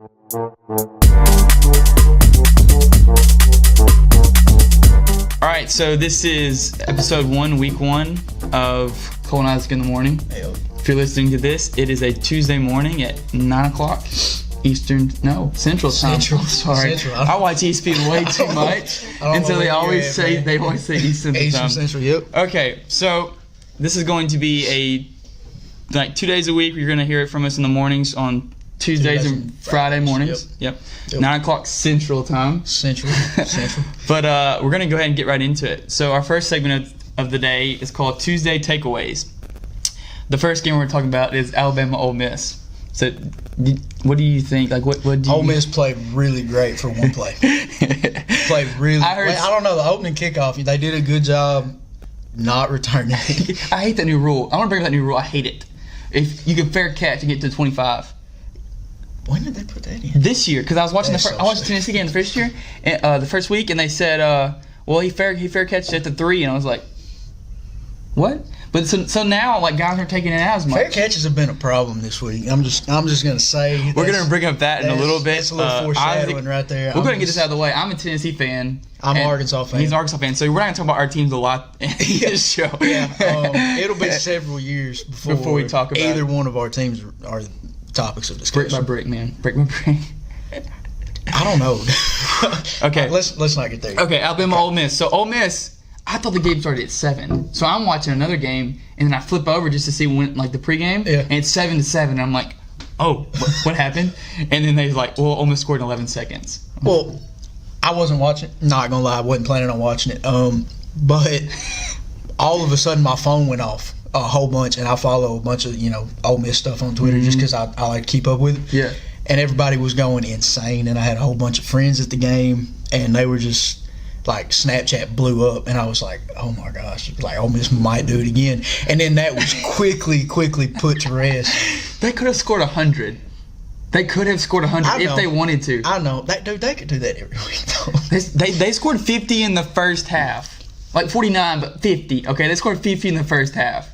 All right, so this is episode 1, week 1 of Cole and Isaac in the Morning. If you're listening to this, it is a Tuesday morning at 9 o'clock Central time. Sorry. I watch ESPN way too much. And so they always say Eastern time. Central, yep. Okay, so this is going to be 2 days a week. You're going to hear it from us in the mornings on Tuesdays and Friday mornings. Yep. 9 o'clock Central time. Central. But we're going to go ahead and get right into it. So our first segment of the day is called Tuesday Takeaways. The first game we're talking about is Alabama Ole Miss. So what do you think? Like, what do you... Ole Miss played really great for one play. Played really I don't know, the opening kickoff, they did a good job not returning. I hate that new rule. I want to bring up that new rule. I hate it. If you can fair catch and get to 25. When did they put that in? This year, because I was watching I watched the Tennessee game the first year, the first week, and they said, well, he fair catched at the 3, and I was like, what? But so now, like, guys aren't taking it as much. Fair catches have been a problem this week. I'm just gonna say we're gonna bring up that in a little bit. It's a little foreshadowing right there. We're gonna get this out of the way. I'm a Tennessee fan. I'm an Arkansas fan. He's an Arkansas fan. So we're not gonna talk about our teams a lot in this show. Yeah, it'll be several years before we talk about either one of our teams are topics of discussion. Brick by brick, man. Brick by brick. I don't know. Okay, let's not get there. Okay, Alabama, Ole Miss. So Ole Miss. I thought the game started at 7, so I'm watching another game, and then I flip over just to see when, like, the pregame, and it's 7-7, and I'm like, oh, what happened? And then they're like, well, Ole Miss scored in 11 seconds. Well, I wasn't watching. Not gonna lie, I wasn't planning on watching it. But all of a sudden my phone went off a whole bunch, and I follow a bunch of Ole Miss stuff on Twitter just because I like to keep up with it. Yeah. And everybody was going insane, and I had a whole bunch of friends at the game, and they were just. Like, Snapchat blew up, and I was like, oh my gosh, like, Ole Miss might do it again. And then that was quickly put to rest. They could have scored 100. They could have scored 100 if they wanted to. I know. They could do that every week, though. They scored 50 in the first half. Like 49, but 50. Okay, they scored 50 in the first half.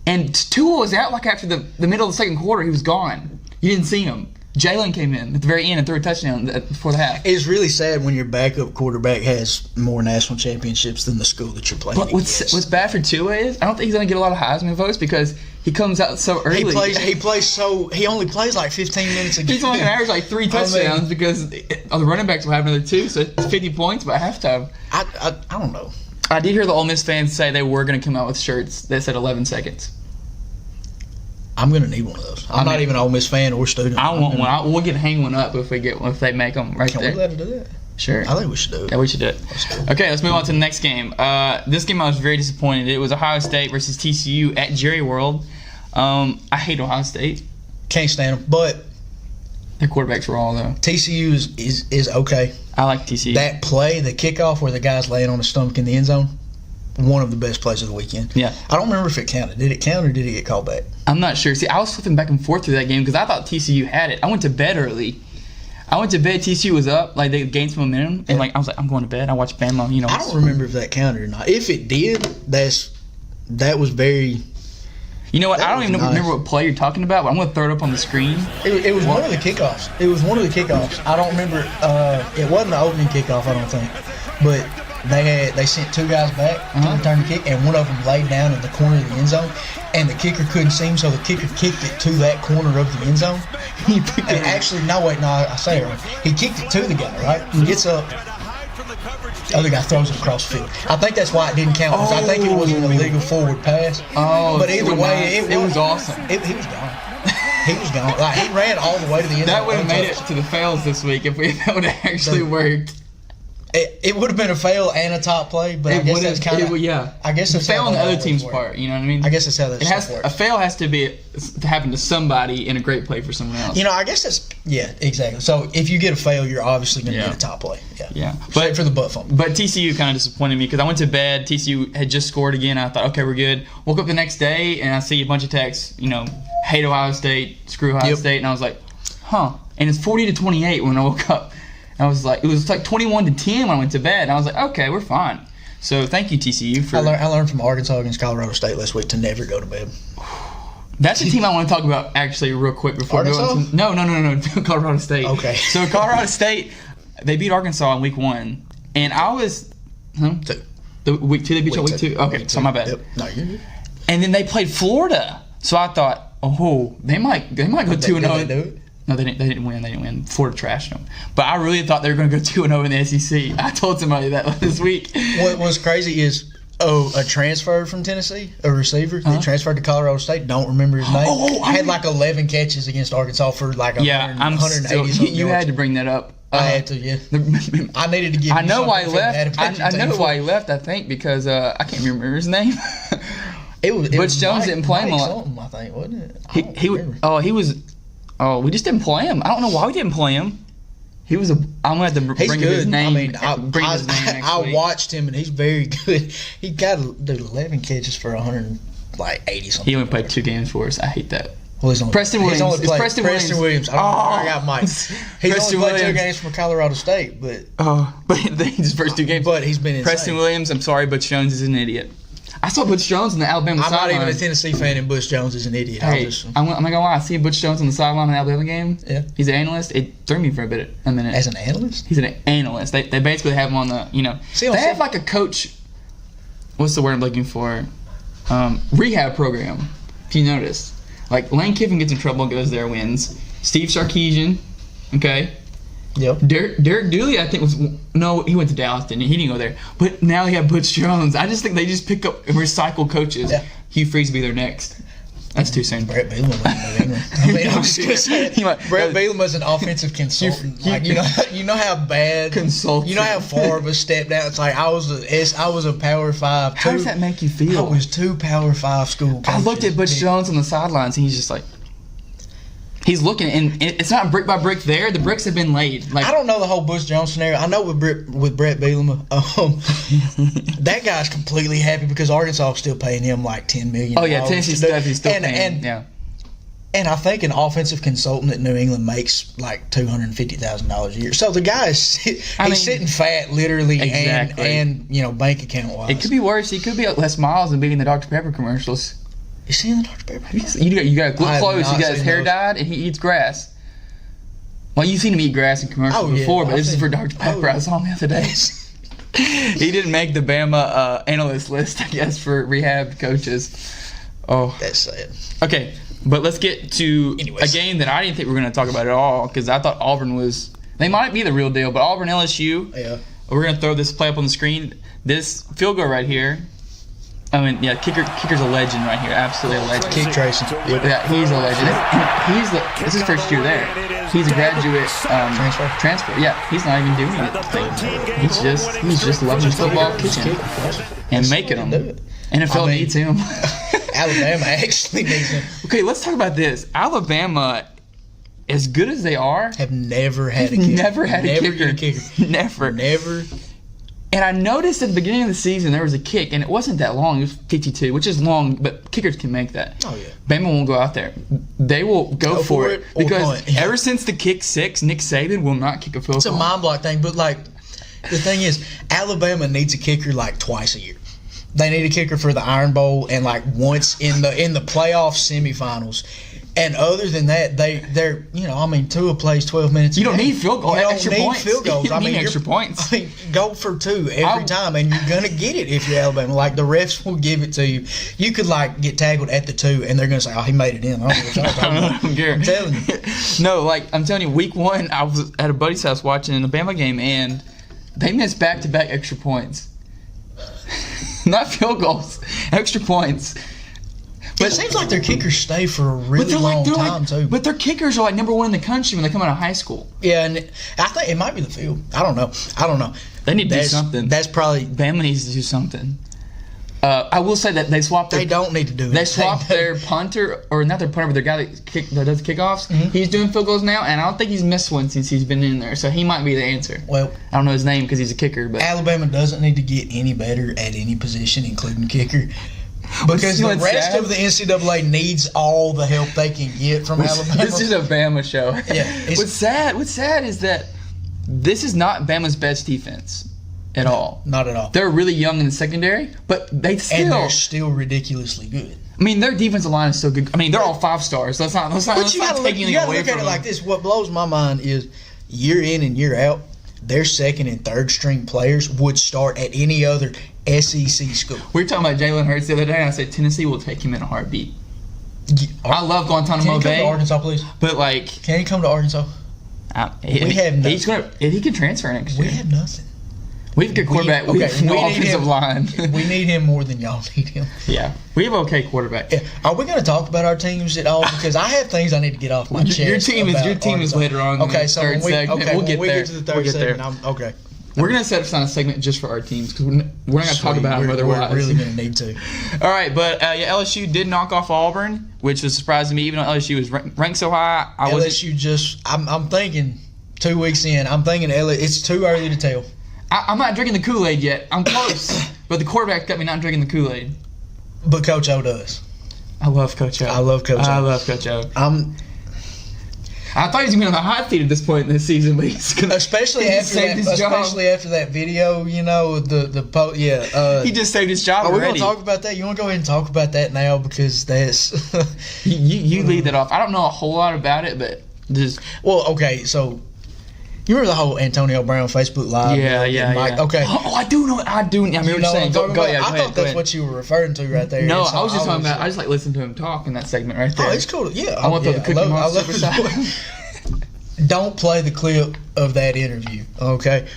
And Tua was out, like, after the middle of the second quarter. He was gone. You didn't see him. Jalen came in at the very end and threw a touchdown before the half. It's really sad when your backup quarterback has more national championships than the school that you're playing against. What's bad for Tua is I don't think he's going to get a lot of Heisman votes because he comes out so early. He only plays like 15 minutes a game. He's only going to average like 3 touchdowns because the running backs will have another 2, so it's 50 points by halftime. I don't know. I did hear the Ole Miss fans say they were going to come out with shirts that said 11 seconds. I'm going to need one of those. I'm not even an Ole Miss fan or student. I want one. We'll hang one up if they make them right there. Can we let them do that? Sure. I think we should do it. Yeah, we should do it. Okay, let's move on to the next game. This game I was very disappointed. It was Ohio State versus TCU at Jerry World. I hate Ohio State. Can't stand them, but their quarterback's raw though. TCU is okay. I like TCU. That play, the kickoff where the guy's laying on his stomach in the end zone, one of the best plays of the weekend. Yeah. I don't remember if it counted. Did it count or did it get called back? I'm not sure. See, I was flipping back and forth through that game because I thought TCU had it. I went to bed early. TCU was up, like they gained some momentum, and like I was like, I'm going to bed. I watched Bama. I don't remember if that counted or not. If it did, that was very. You know what? I don't even remember what play you're talking about, but I'm going to throw it up on the screen. It was one of the kickoffs. I don't remember. It wasn't the opening kickoff, I don't think, but. They sent 2 guys back to return the kick, and one of them laid down in the corner of the end zone, and the kicker couldn't see him, so the kicker kicked it to that corner of the end zone. I say it wrong. He kicked it to the guy, right? He gets up. The other guy throws it across the field. I think that's why it didn't count, because I think it was an illegal forward pass. But either way, it was awesome. He was gone. He was gone. Like, he ran all the way to the end zone. That would have made it to the fails this week if that would have actually worked. It would have been a fail and a top play, but I guess that's kind of I guess it's fail on the other team's part. You know what I mean? I guess that's how that works. A fail has to happen to somebody in a great play for someone else. I guess that's exactly. So if you get a fail, you're obviously going to get a top play. Yeah. But for the butt fumble. But TCU kind of disappointed me because I went to bed. TCU had just scored again. I thought, okay, we're good. Woke up the next day and I see a bunch of texts. Hate Ohio State, screw Ohio State, and I was like, huh. And it's 40-28 when I woke up. I was like, it was like 21-10 when I went to bed. And I was like, okay, we're fine. So thank you, TCU. I learned from Arkansas against Colorado State last week to never go to bed. That's the team I want to talk about actually real quick before we go Arkansas? into no. Colorado State. Okay. So Colorado State, they beat Arkansas in week 1, and I was the week 2 they beat you week 2. Okay, so my bad. Yep. No, you're good. And then they played Florida, so I thought, oh, they might go 2-0. Did they do it? No, they didn't win. They didn't win. Florida trashed them. But I really thought they were going to go 2-0 in the SEC. I told somebody that this week. What was crazy is a transfer from Tennessee, a receiver that transferred to Colorado State. Don't remember his name. Had like 11 catches against Arkansas for like 180 something You had yards. to bring that up. I had to, yeah. I needed to give. I know why he left. I know why he he left. I think because I can't remember his name. It Butch Jones didn't play him a lot. I think, wasn't it? He was. Oh, we just didn't play him. I don't know why we didn't play him. He was I'm gonna have to He's bring good. his name. I mean, I week. watched him and he's very good. He got 11 catches for 180 something. He only played 2 games for us. I hate that. Well, he's only, Preston he's Williams. only It's played, Preston Williams. I got Mike. He's Preston only played 2 Williams. games for Colorado State, but But his first 2 games. he's been insane. Preston Williams. I'm sorry, Butch Jones is an idiot. I saw Butch Jones in the Alabama I'm not sideline. even a Tennessee fan, and Butch Jones is an idiot. Hey, I'm not gonna lie. I see Butch Jones on the sideline in the Alabama game. Yeah. He's an analyst. It threw me for a minute. As an analyst, He's an analyst. They basically have him on the they have like a coach. What's the word I'm looking for? Rehab program. If you notice, like Lane Kiffin gets in trouble, goes there, wins. Steve Sarkisian, okay. yep. Derek Dooley, I think he went to Dallas, didn't he? He didn't go there. But now they have Butch Jones. I just think they just pick up and recycle coaches. Yeah. Hugh Freeze be there next. That's too soon. Brett Bielema was in New England. I mean, I'm just gonna say, He might- Brett Bielema was an offensive consultant. Like you know how bad Consultant. You know how far was stepped down. It's like I was a Power 5. How does that make you feel? I was 2 Power 5 school coaches. I looked at Butch Jones on the sidelines, and he's just like, he's looking, and it's not brick by brick there. The bricks have been laid. Like I don't know the whole Butch Jones scenario. I know with Brett Bielema, that guy's completely happy because Arkansas is still paying him like $10 million. oh yeah, Tennessee stuff he's still paying. Yeah. And I think an offensive consultant at New England makes like $250,000 a year. So the guy is sitting fat, literally, Exactly. and bank account wise. It could be worse. He could be Les Miles and being in the Dr Pepper commercials. You seen the Dr Pepper? You got look I have close. not You got his seen hair those. dyed, and he eats grass. Well, you've seen him eat grass in commercials Oh, yeah. before, but I've this is seen- for Dr Pepper. I saw him the other day. He didn't make the Bama analyst list, I guess, for rehab coaches. Oh, That's sad. okay. But let's get to Anyways. a game that I didn't think we were going to talk about at all because I thought Auburn was. They might be the real deal, but Auburn LSU. Yeah. We're going to throw this play up on the screen. This field goal right here. I mean, yeah, kicker's a legend right here. Absolutely a legend. Kick Tracy. Yep. Yeah, he's a legend. It's his first year there. He's a graduate transfer. Yeah, he's not even doing anything. He's just loving football, kicking and making them. Do it. NFL I mean- needs him. Alabama actually needs him. Okay, let's talk about this. Alabama, as good as they are, Have never had a kicker. never had a kicker. get a kicker. Never. Never. And I noticed at the beginning of the season there was a kick, and it wasn't that long. It was 52, which is long, but kickers can make that. Oh, yeah. Bama won't go out there. They will go for it or because punt. Yeah. ever since the kick 6, Nick Saban will not kick a field It's a goal. mind block thing, but like the thing is, Alabama needs a kicker like twice a year. They need a kicker for the Iron Bowl and like once in the playoff semifinals. And other than that, they're Tua plays 12 minutes. You don't need field goals. You don't Extra need points. field goals. You don't need extra points. I mean, go for 2 every time, and you're gonna get it if you're Alabama. Like the refs will give it to you. You could like get tackled at the 2, and they're gonna say, "Oh, he made it in." I don't know what y'all talking about. I don't care. I'm telling you. No, like I'm telling you, week 1, I was at a buddy's house watching an Alabama game, and they missed back-to-back extra points. Not field goals, extra points. It seems like their kickers stay for a really long time too. But their kickers are like number 1 in the country when they come out of high school. Yeah, and I think it might be the field. I don't know. They need to do something. That's probably. Bama needs to do something. I will say that they swapped their. They don't need to do it. They swapped their punter, or not their punter, but their guy that does kickoffs. Mm-hmm. He's doing field goals now, and I don't think he's missed one since he's been in there. So he might be the answer. Well, I don't know his name because he's a kicker, but Alabama doesn't need to get any better at any position, including kicker. Because You know the what's rest sad? of the NCAA needs all the help they can get from Alabama. this is a Bama show. Yeah, What's sad is that this is not Bama's best defense at all. Not at all. They're really young in the secondary, but they And still. they're still ridiculously good. I mean, their defensive line is so good. I mean, they're all 5 stars. So let's not But you gotta look, take anything you gotta away look from at it them. like this. What blows my mind is year in and year out, their second and third string players would start at any other SEC school. We were talking about Jalen Hurts the other day, and I said Tennessee will take him in a heartbeat. I love Guantanamo Can he come Bay, to Arkansas, please? but like, Can he come to Arkansas? we have nothing. he's gonna if he can transfer next We year. have nothing. We have a good quarterback. We have no we need offensive him. line. We need him more than y'all need him. Yeah, we have an okay quarterback. Yeah. Are we going to talk about our teams at all? Because I have things I need to get off my chest. Your team is Arkansas. later on. In Okay, the so third when segment. okay, we'll when get we there. get to the third We'll get segment, there. okay. We're gonna set aside a segment just for our teams because we're not gonna talk about them otherwise. We're really going to need to. All right, but LSU did knock off Auburn, which was surprising me. Even though LSU was ranked so high, I was. LSU just, I'm thinking 2 weeks in, I'm thinking it's too early to tell. I'm not drinking the Kool-Aid yet. I'm close, but the quarterback got me not drinking the Kool-Aid. But Coach O does. I love Coach O. I love Coach O. I love Coach O. I thought he was gonna be on the hot seat at this point in this season, but he's gonna especially he after just saved that, his job. especially after that video, you know, He just saved his job Are we already. going to talk about that? You want to go ahead and talk about that now because that's You lead that off. I don't know a whole lot about it, but just well, okay. So you remember the whole Antonio Brown Facebook Live? yeah. Mike? Okay. Oh, I do know. I remember You what you're know saying. what I'm Go talking ahead. about? I thought that's what you were referring to right there. No, And so I was just talking about. I like, just like listening to him talk in that segment right there. oh, it's cool. Yeah, I want the Cookie Monster beside. Don't play the clip of that interview, okay?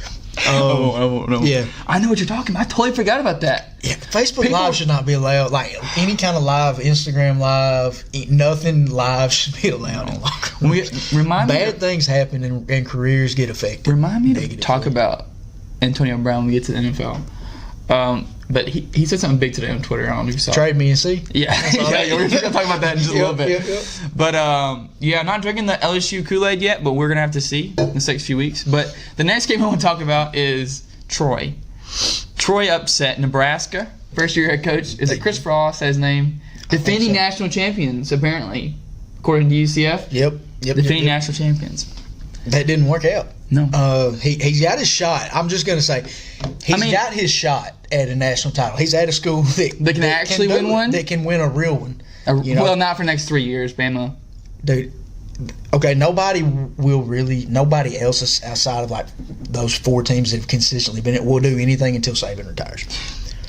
No. Yeah. I know what you're talking about. I totally forgot about that. Yeah, Facebook Live should not be allowed. Like any kind of live, Instagram Live, nothing live should be allowed in locker rooms. Remind me. Bad things happen and careers get affected. Remind me to Negatively. talk about Antonio Brown when we get to the NFL. But he said something big today on Twitter. I don't know if you saw it. Trade me and see. Yeah, we're going to talk about that in just a little bit. Yep. But, not drinking the LSU Kool-Aid yet, but we're going to have to see in the next few weeks. But the next game I want to talk about is Troy. Troy upset Nebraska. First-year head coach. Is it Chris Frost, says his name? Defending so. national champions, apparently, according to UCF. Yep. Defending national champions. That didn't work out. No. He's got his shot. I'm just going to say, he's got his shot at a national title. He's at a school that can actually win one? That can win a real one. Well, not for the next 3 years, Bama. Dude, okay, nobody else outside of like those 4 teams that have consistently been it will do anything until Saban retires.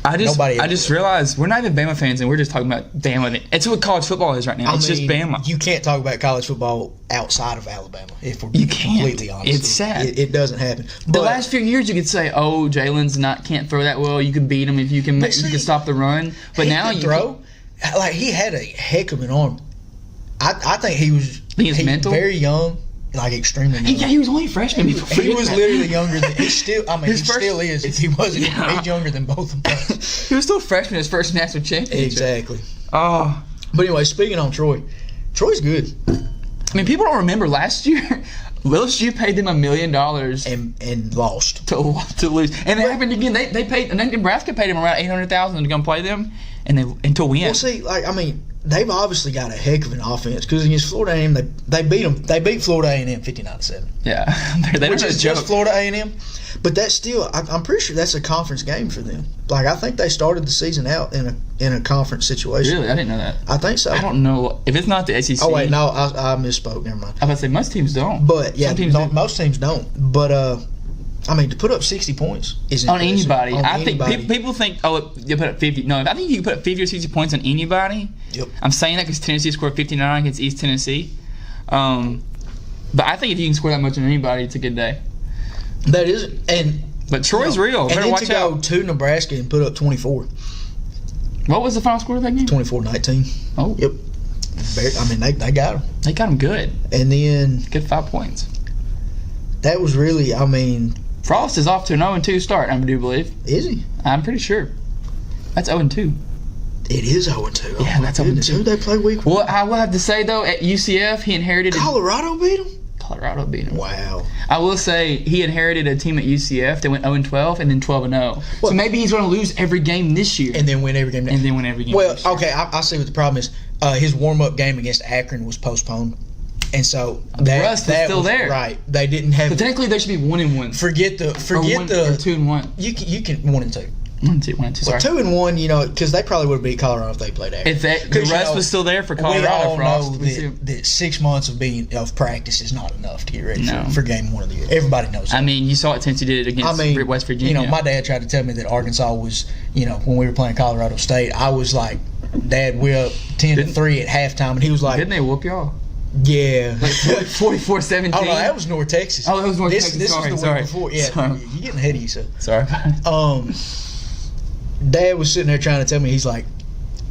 I just realized we're not even Bama fans, and we're just talking about Bama. It's what college football is right now. It's just Bama. You can't talk about college football outside of Alabama, if we're completely honest. It's sad. It doesn't happen. The last few years, you could say, "Oh, Jalen's can't throw that well. You can beat him if you can. You can stop the run." But now you throw. Like he had a heck of an arm. I think he was. Mental? Very young. Like extremely young. He was only a freshman before. He was literally younger than he still. I mean, he still is. If he wasn't, Yeah. he's younger than both of us. He was still a freshman his first national championship. Exactly. Oh, But anyway, speaking on Troy, Troy's good I mean, people don't remember last year. LSU paid them $1 million and lost. to lose, and it happened again. They paid. And then Nebraska paid him around $800,000 to come play them, and to win. Well, see, they've obviously got a heck of an offense because against Florida A&M, they beat them. They beat Florida A&M 59-7. Yeah, they Which don't is joke. just Florida A&M, but that's still. I'm pretty sure that's a conference game for them. Like I think they started the season out in a conference situation. Really, I didn't know that. I think so. I don't know if it's not the SEC. Oh wait, no, I misspoke. Never mind. I was about to say most teams don't. But yeah, Some teams do. most teams don't. But I mean, to put up 60 points is On impressive. anybody. On I anybody. think people think, you put up 50. No, I think you can put up 50 or 60 points on anybody. Yep. I'm saying that because Tennessee scored 59 against East Tennessee. But I think if you can score that much on anybody, it's a good day. That is, But Troy's real. And Better then watch to go out. to Nebraska and put up 24, What was the final score of that game? 24-19. Oh, Yep. I mean, they got them. they got him good. And then Good 5 points. that was really, I mean, Frost is off to an 0-2 start, I do believe. is he? I'm pretty sure. That's 0-2. It is 0-2. Yeah, that's 0-2. Who they play week one? Well, I will have to say, though, at UCF, he inherited Colorado beat them? Colorado beat him. Wow. I will say he inherited a team at UCF that went 0-12 and then 12-0. So maybe he's going to lose every game this year And then win every game. and then win every game. Well, this year. okay, I see what the problem is. His warm-up game against Akron was postponed. And so The rust is still there. Right. They didn't have But technically, they should be 1-1. forget or the 2-1. you can 1-2. 1-2. Sorry. Well, 2-1, you know, because they probably would have beat Colorado if they played after. If the rest was still there for Colorado, we all know that 6 months of practice is not enough to get ready for game 1 of the year. Everybody knows that. I mean, you saw what Tennessee did against West Virginia. You know, my dad tried to tell me that Arkansas was, you know, when we were playing Colorado State, I was like, Dad, we're up 10-3 at halftime, and he was like, didn't they whoop y'all? Yeah. Like 44-17? Oh, no, that was North Texas. Oh, that was North Texas. This was the week before. Yeah, Sorry. You're getting ahead of yourself. Sorry. Dad was sitting there trying to tell me, he's like,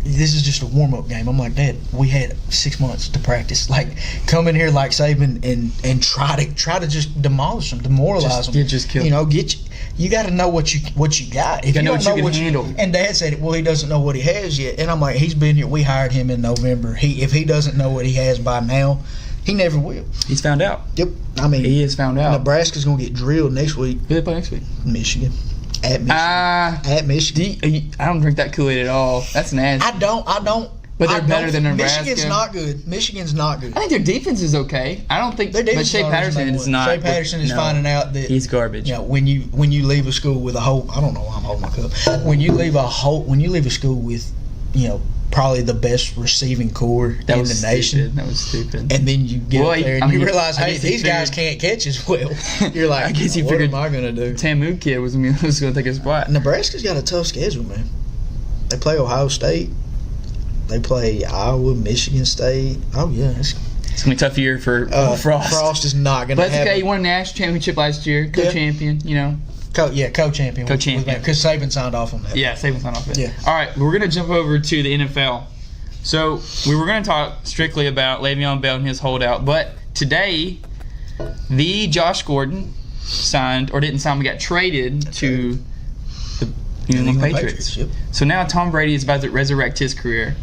this is just a warm-up game. I'm like, Dad, we had 6 months to practice. Like, come in here like Saban and try to just demolish them, demoralize them. Just kill. You know, you got to know what you got. If you don't know what you can handle. And Dad said, well, he doesn't know what he has yet. And I'm like, he's been here. We hired him in November. If he doesn't know what he has by now, he never will. He's found out. Yep. I mean, he is found out. Nebraska's going to get drilled next week. Who they play next week? Michigan. At Michigan. At Michigan. I don't drink that Kool-Aid at all. That's nasty. I don't. But they're better than Nebraska. Michigan's not good. I think their defense is okay. I don't think. But Shea Patterson is not. Shea Patterson is finding out that he's garbage. You know, when you leave a school with a whole, I don't know why I'm holding my cup. When you leave a school with, you know, probably the best receiving core in the nation. That was stupid. And then you get up there and you realize, hey, these guys can't catch as well. You're like, I guess you what figured am I gonna do? Tamu kid was going to take his spot. Nebraska's got a tough schedule, man. They play Ohio State. They play Iowa, Michigan State. Oh, yeah. It's going to be a tough year for Frost. Frost is not going to have But it's okay. He won a national championship last year. Co-champion, you know. Co-champion. Co-champion. Because Saban signed off on that. Yeah, Saban signed off on it. Yeah. All right, we're going to jump over to the NFL. So we were going to talk strictly about Le'Veon Bell and his holdout. But today, the Josh Gordon didn't sign, but got traded to the New England Patriots. Yep. So now Tom Brady is about to resurrect his career.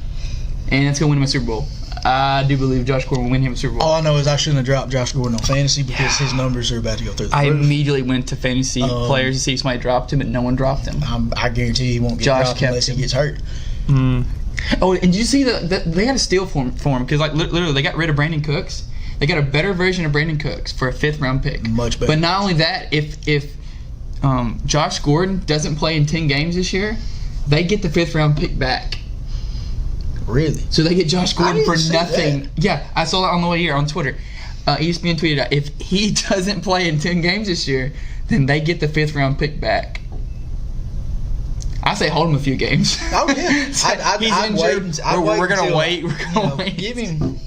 And it's going to win him a Super Bowl. I do believe Josh Gordon will win him a Super Bowl. All I know is I shouldn't have dropped Josh Gordon on fantasy because his numbers are about to go through the roof. I roof. immediately went to fantasy players to see if somebody dropped him, but no one dropped him. I guarantee he won't get dropped unless he gets hurt. Oh, and did you see they had a steal for him? Because, like, literally, they got rid of Brandon Cooks. They got a better version of Brandon Cooks for a 5th-round pick. Much better. But not only that, if Josh Gordon doesn't play in 10 games this year, they get the 5th-round pick back. Really? So they get Josh Gordon for nothing. Yeah, I saw that on the way here on Twitter. ESPN tweeted out, if he doesn't play in 10 games this year, then they get the 5th-round pick back. I say hold him a few games. Oh, yeah. He's injured. We're going to wait. We're going to wait. Give him...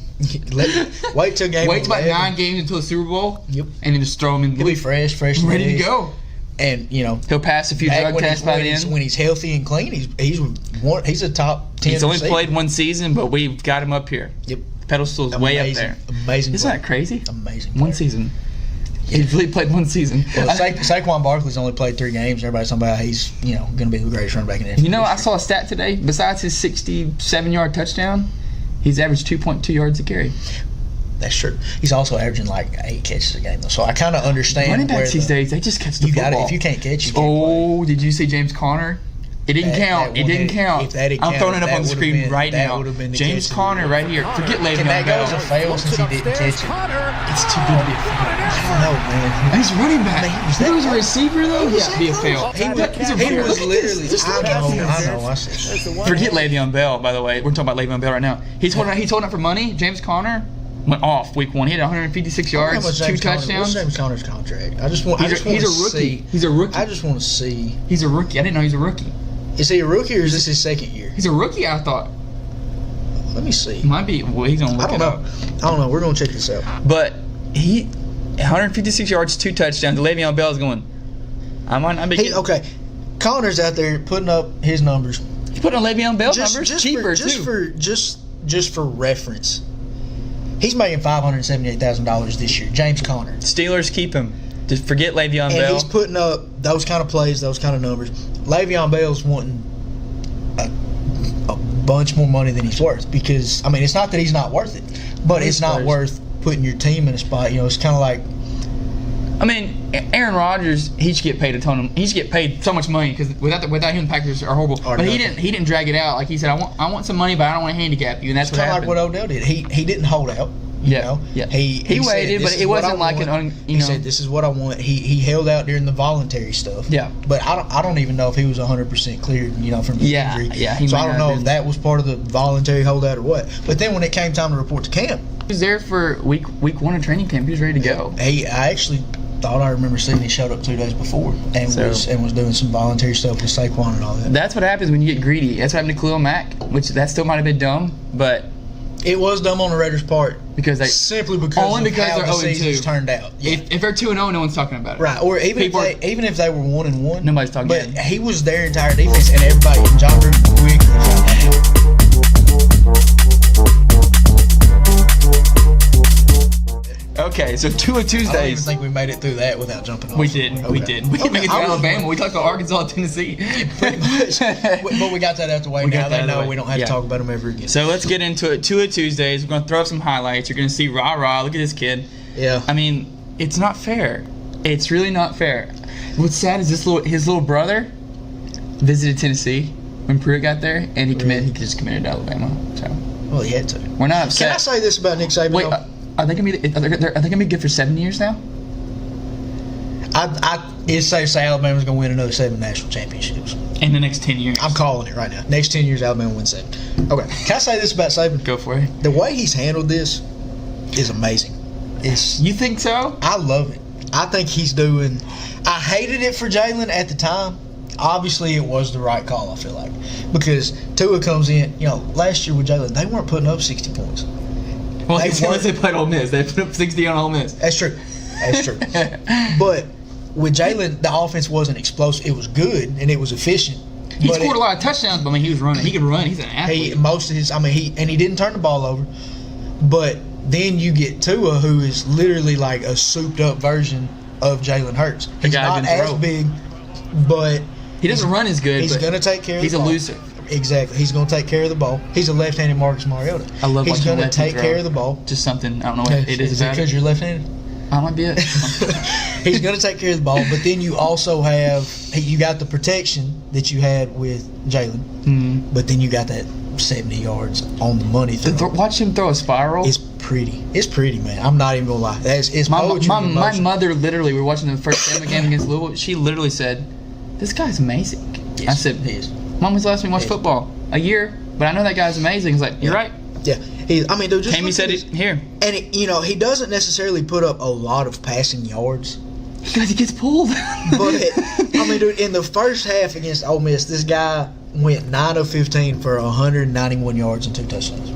wait till game. Wait till about 9 games until the Super Bowl. Yep. And then just throw him in. He'll be fresh, ready to go. And you know he'll pass a few drug tests by then. When he's healthy and clean, he's a top 10. He's only played 1 season, but we've got him up here. Yep. Pedestal's way up there. Amazing. Isn't that crazy? Amazing. 1 season. He really played 1 season. Well, Saquon Barkley's only played 3 games. Everybody's talking about he's going to be the greatest running back in the NFL. You know, I saw a stat today. Besides his 67-yard touchdown, he's averaged 2.2 yards a carry. That's true. He's also averaging like 8 catches a game, though. So I kind of understand. Running backs these days, they just catch the football. If you can't catch, you can't play. Did you see James Conner? It didn't count. It didn't count. I'm throwing it up on the screen right now. James Conner right here. Forget Le'Veon Bell. Can that go as a fail since he didn't catch it? It's too good to be a fail. I don't know, man. He's running back. He was a receiver, though? Yeah, be a fail. He was literally. I know. I see. Forget Le'Veon Bell, by the way. We're talking about Le'Veon Bell right now. He's holding up for money. James Conner went off week 1. He had 156 yards, 2 touchdowns. What's James Conner's contract? He's a rookie. He's a rookie. I just want to see. He's a rookie. I didn't know he was a rookie. Is he a rookie or is this his 2nd year? He's a rookie, I thought. Let me see. Might be. Well, he's gonna look it up. I don't know. We're gonna check this out. But he, 156 yards, 2 touchdowns. Le'Veon Bell is going. I might not be. Okay, Connor's out there putting up his numbers. He's putting on Le'Veon Bell numbers. Cheaper too. Just for reference, he's making $578,000 this year. James Conner. Steelers keep him. Just forget Le'Veon Bell. And he's putting up those kind of plays, those kind of numbers. Le'Veon Bell's wanting a bunch more money than he's worth because, I mean, it's not that he's not worth it, but it's not worth putting your team in a spot. You know, it's kind of like. I mean, Aaron Rodgers, he should get paid a ton. He should get paid so much money because without him, the Packers are horrible. But he didn't drag it out. Like he said, I want some money, but I don't want to handicap you, and that's what happened. Kind of like what Odell did. He didn't hold out. You know? Yeah. He He said, waited, "This but is it what wasn't I like want." an He said, "This is what I want." He held out during the voluntary stuff. Yeah. But I don't even know if he was 100% cleared, from his injury. Yeah, he So might I don't not know have if been. that was part of the voluntary holdout or what. But then when it came time to report to camp, He was there for week 1 of training camp. He was ready to go. I actually thought I remember seeing he showed up 2 days before and So- was doing some voluntary stuff with Saquon and all that. That's what happens when you get greedy. That's what happened to Khalil Mack, which that still might have been dumb, but It was dumb on the Raiders' part, because they simply because Only of because how they're the 0-2. season's turned out. Yeah. if they're 2-0, no one's talking about it. Right, or even People are- even if they were 1-1, Nobody's talking But about it. he was their entire defense, and everybody, and John Gruden quickly found that out. Okay, so 2 of I don't even Tuesdays. think we made it through that without jumping off. We didn't. We Okay. didn't. We didn't make it to I was- Alabama. We talked to Arkansas, Tennessee. Pretty much. But we got that out the way. We Now got that they out the know way. we don't have Yeah. to talk about them ever again. So let's get into it. 2 of Tuesdays. We're gonna throw up some highlights. You're gonna see rah. Look at this kid. Yeah. I mean, it's not fair. It's really not fair. What's sad is his little brother visited Tennessee when Pruitt got there, and he just committed to Alabama. So Well, he had to. we're not Can I upset. say this about Nick Saban? Wait, though? are they gonna be good for 7 years now? It's safe to say Alabama's going to win another 7 national championships. In the next 10 years. I'm calling it right now. Next 10 years, Alabama wins 7. Okay. Can I say this about Saban? Go for it. The way he's handled this is amazing. You think so? I love it. I think he's doing. I hated it for Jalen at the time. Obviously, it was the right call. I feel like because Tua comes in. Last year with Jalen, they weren't putting up 60 points. Well, They unless weren't. they played Ole Miss, they put up 60 on Ole Miss. That's true. That's true. But with Jalen, the offense wasn't explosive. It was good and it was efficient. He But scored a lot of touchdowns, but I mean, he was running. He could run. He's an athlete. He didn't turn the ball over. But then you get Tua, who is literally like a souped-up version of Jalen Hurts. He's guy who not can as throw. big, but He doesn't run as good. he's but going to take care of He's the a ball. loser. Exactly. He's going to take care of the ball. He's a left-handed Marcus Mariota. I love He's watching going to lefty take throw. care of the ball. Just something. I don't know what it is about because it. you're left-handed? I might be it. He's going to take care of the ball, but then you also have you got the protection that you had with Jalen, but then you got that 70 yards on the money throw. Watch him throw a spiral. It's pretty. It's pretty, man. I'm not even gonna lie. It's My poetry in my motion. mother literally, we were watching the first game against Louisville. She literally said, "This guy's amazing." Yes, I said, he is. "Mom, when's the last time you watched He is. football? A year, but I know that guy's amazing." He's like, "You're right." Yeah, dude. Just Tammy look said at it this. here And he doesn't necessarily put up a lot of passing yards, because he gets pulled. but dude, in the first half against Ole Miss, this guy went 9 of 15 for 191 yards and 2 touchdowns.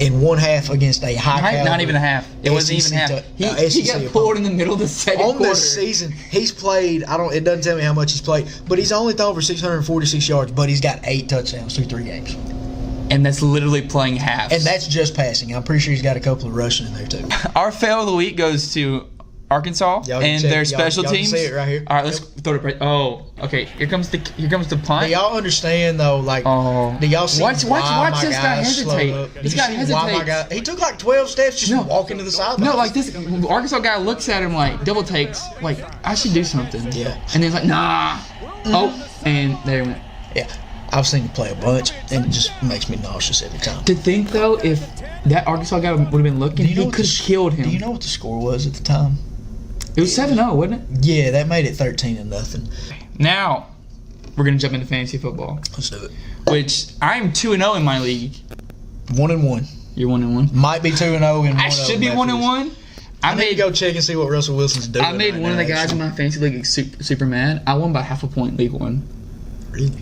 In one half against a high Not caliber even half. It wasn't even SEC half. He SEC got opponent. pulled in the middle of the second On quarter. this season, he's played. It doesn't tell me how much he's played, but he's only thrown for 646 yards. But he's got 8 touchdowns through 3 games, And that's literally playing half. and that's just passing. I'm pretty sure he's got a couple of rushing in there too. Our fail of the week goes to Arkansas Y'all can and check- their y'all- special y'all can teams. see it right here. All right, let's throw it. Oh, okay. Here comes the punt. Do y'all understand though? Like, Oh. do y'all see Watch why this my guy guy slowed hesitate. up? This You guy see why my hesitates. guy? He took like 12 steps just walking to the sideline. No, like this Arkansas guy looks at him like double takes, like I should do something. Yeah. And then he's like, nah. Oh, and there he went. Yeah, I've seen him play a bunch, and it just makes me nauseous every time. To think though, if that Arkansas guy would have been looking, he what could the have killed him. Do you know what the score was at the time? It was 7-0, wasn't it? Yeah, that made it 13-0. Now, we're gonna jump into fantasy football, Let's do it. which I'm 2-0 in my league. 1-1. You're 1-1. Might be 2-0 in one. I should be 1-1. I need to go check and see what Russell Wilson's doing. I made right one of now, the guys actually. in my fantasy league super mad. I won by half a point league one. Really?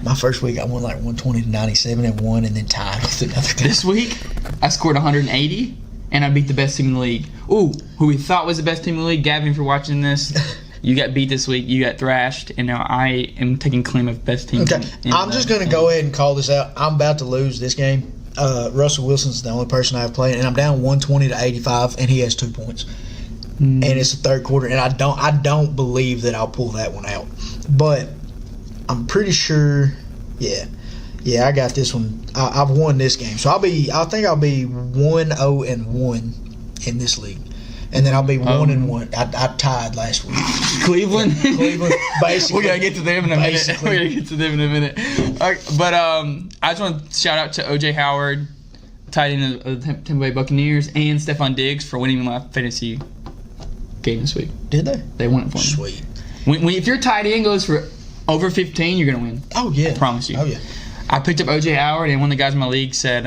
My first week, I won like 120 to 97 and won, and then tied with another guy. This week, I scored 180, and I beat the best team in the league. Ooh, who we thought was the best team in the league. Gavin, for watching this, you got beat this week. You got thrashed, and now I am taking claim of best team. Okay, I'm just going to go ahead and call this out. I'm about to lose this game. Russell Wilson's the only person I've played, and I'm down 120 to 85, and he has 2 points. And it's the third quarter, and I don't believe that I'll pull that one out. But I'm pretty sure, yeah, I got this one. I've won this game, so I think I'll be 1-0-1 in this league, and then I'll be 1-1. I tied last week. Cleveland. Cleveland, basically. We gotta get to them in a minute. Basically. We gotta get to them in a minute. But I just want to shout out to OJ Howard. tight end of the Tampa Bay Buccaneers, and Stephon Diggs for winning my fantasy game this week. Did they? They won it for me. Sweet. If your tight end goes for over 15, you're gonna win. Oh yeah. I promise you. Oh yeah. I picked up OJ Howard, and one of the guys in my league said,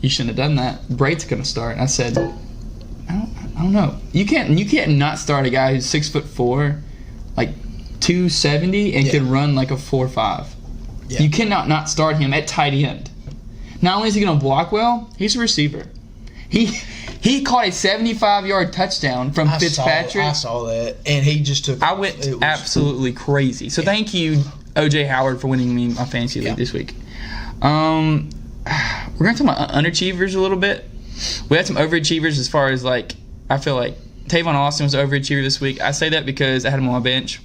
"You shouldn't have done that. Braid's gonna start." And I said, "I don't know. You can't not start a guy who's 6'4", like 270, and could run like a 4.5. Yeah. You cannot not start him at tight end. Not only is he gonna block well, he's a receiver. He caught a 75-yard touchdown from Fitzpatrick. I saw that, and he just took. I went absolutely crazy. So thank you, OJ Howard, for winning me my fantasy league this week. We're gonna talk about underachievers a little bit. We had some overachievers as far as like I feel like Tavon Austin was an overachiever this week. I say that because I had him on my bench,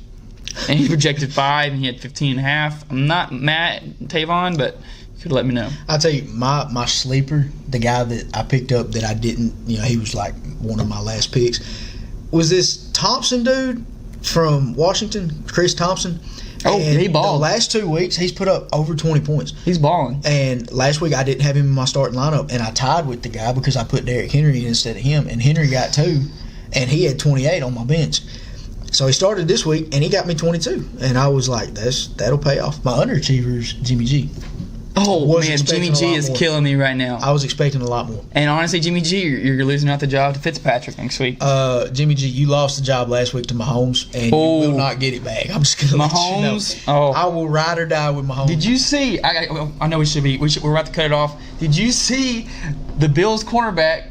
and he projected 5, and he had 15.5. I'm not mad at Tavon, but you could let me know. I'll tell you, my sleeper, the guy that I picked up that I didn't, he was like one of my last picks, was this Thompson dude from Washington, Chris Thompson. Oh, and he balled. The last 2 weeks, he's put up over 20 points. He's balling. And last week, I didn't have him in my starting lineup, and I tied with the guy because I put Derrick Henry instead of him, and Henry got 2, and he had 28 on my bench. So he started this week, and he got me 22, and I was like, that'll pay off. My underachiever is Jimmy G. Oh, man, Jimmy G is killing me right now. I was expecting a lot more. And honestly, Jimmy G, you're losing out the job to Fitzpatrick next week. Jimmy G, you lost the job last week to Mahomes, and you will not get it back. I'm just going to let you know. I will ride or die with Mahomes. Did you see? I know we're about to cut it off. Did you see the Bills cornerback?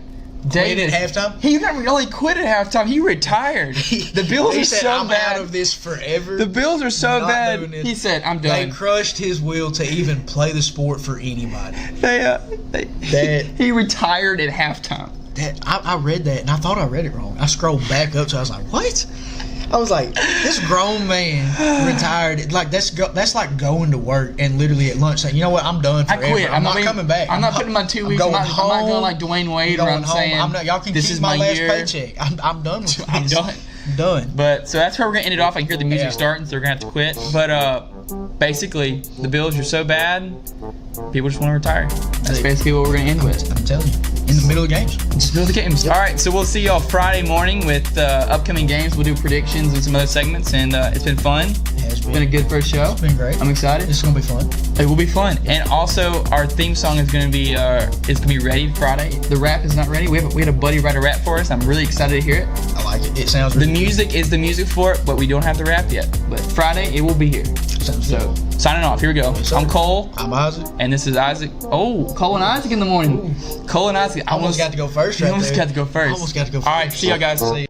David at halftime? He never really quit at halftime. He retired. The Bills are so I'm bad. Out of this forever. The Bills are so bad. He said, "I'm done." They crushed his will to even play the sport for anybody. He retired at halftime. I read that and I thought I read it wrong. I scrolled back up, so I was like, "What?" I was like, "This grown man retired. Like that's like going to work and literally at lunch saying, you know what? I'm done forever. I quit. I'm not coming back. I'm not putting my 2 weeks. I'm not going like Dwayne Wade where I'm saying, y'all can this keep is my last year. paycheck. I'm done with this. I'm done. Done. But so that's where we're gonna end it off. I can hear the music starting, so we're gonna have to quit. But basically, the Bills are so bad, people just want to retire. That's basically what we're gonna end with. I'm telling you, in the middle of games. Just middle of the games. All right, so we'll see y'all Friday morning with upcoming games. We'll do predictions and some other segments, and it's been fun. It's been a good first show. It's been great. I'm excited. It's gonna be fun. It will be fun. And also, our theme song is gonna be ready Friday. The rap is not ready. We had a buddy write a rap for us. I'm really excited to hear it. I like it. It sounds really The music is the music for it, but we don't have the rap yet. But Friday, it will be here. So, signing off. Here we go. I'm Cole. I'm Isaac. And this is Isaac. Oh, Cole and Isaac in the morning. Cole and Isaac. I almost got to go first. Got to go first. Almost got to go first. All right, see y'all guys. See ya.